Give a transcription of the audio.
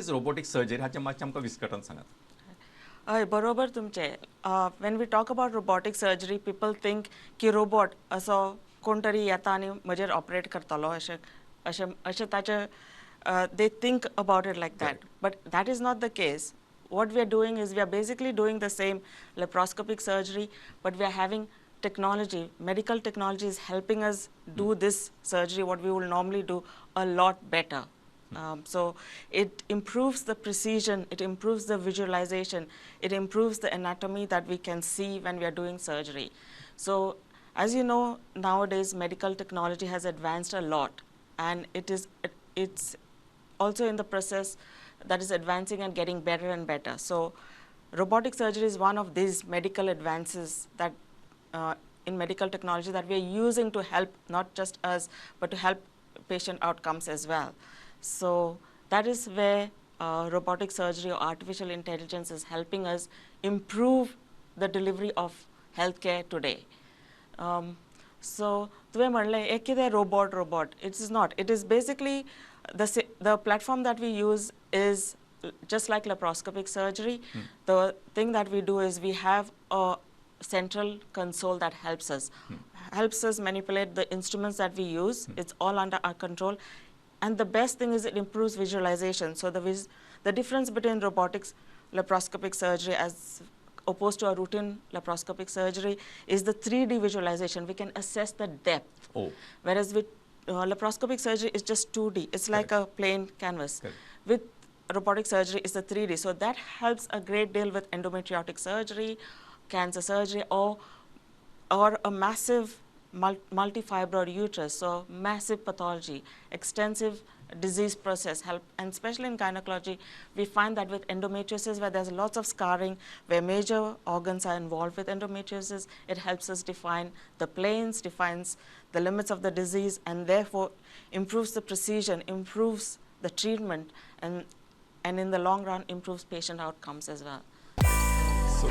is robotic surgery हाच्या मातशें आमकां विस्कटून सांगात. हय बरोबर तुमचे. when we talk about robotic surgery, people think की रोबोट असो कोण तरी येता आनी म्हजेर ऑपरेट करतलो अशें अशें अशें ताचे they think about it like that. But that is not the case. What we are doing is we are basically doing the same laparoscopic surgery, but we are having technology. Medical technology is helping us do this surgery, what we will normally do, a lot better. So it improves the precision, it improves the visualization, it improves the anatomy that we can see when we are doing surgery. So as you know, nowadays medical technology has advanced a lot, and it's also in the process that is advancing and getting better and better. So robotic surgery is one of these medical advances that in medical technology that we are using to help not just us, but to help patient outcomes as well. So that is where robotic surgery or artificial intelligence is helping us improve the delivery of healthcare today. So तुवें म्हणलें एक कितें robot, it is not. It is basically the platform that we use is just like laparoscopic surgery. The thing that we do is we have a central console that helps us manipulate the instruments that we use. It's all under our control. And the best thing is it improves visualization. So the difference between robotics, laparoscopic surgery as opposed to a routine laparoscopic surgery is the 3D visualization. We can assess the depth. Whereas with laparoscopic surgery is just 2D. It's like a plain canvas. With robotic surgery is the 3D. So that helps a great deal with endometriotic surgery, cancer surgery, or a massive multifibroid uterus, so massive pathology, extensive disease process help. And especially in gynecology, we find that with endometriosis, where there's lots of scarring, where major organs are involved with endometriosis, it helps us define the planes, defines the limits of the disease, and therefore improves the precision, improves the treatment, and in the long run improves patient outcomes as well. So